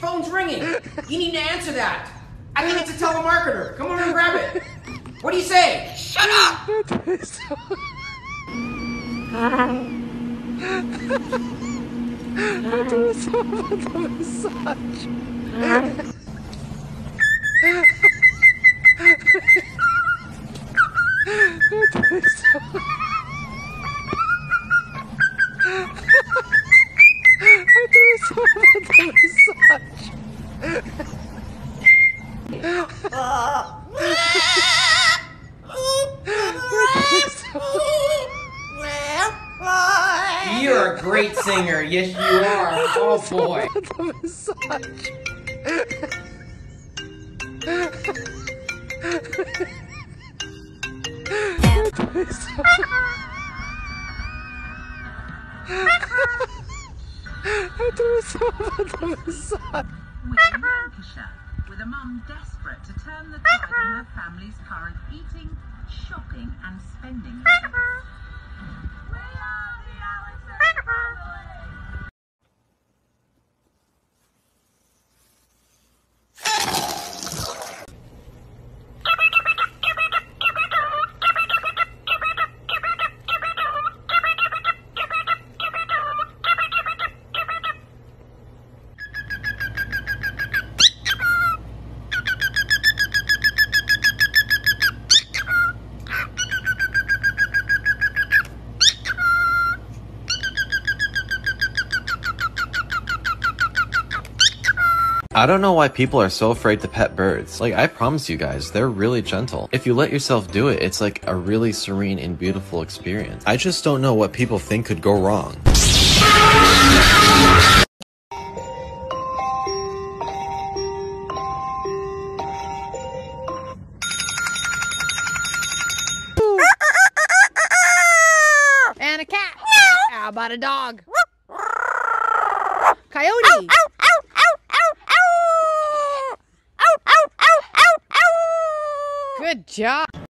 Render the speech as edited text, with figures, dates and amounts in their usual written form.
phone's ringing. You need to answer that. I think it's a telemarketer. Come over and grab it. What do you say? Shut up! You're a great singer. Yes, you are. Oh boy. Lancashire, with a mum desperate to turn the tide on her family's current eating, shopping and spending habits. We are the Allison family! I don't know why people are so afraid to pet birds. Like, I promise you guys, they're really gentle. If you let yourself do it, it's like a really serene and beautiful experience. I just don't know what people think could go wrong. And a cat. How about a dog? Coyote. Good job.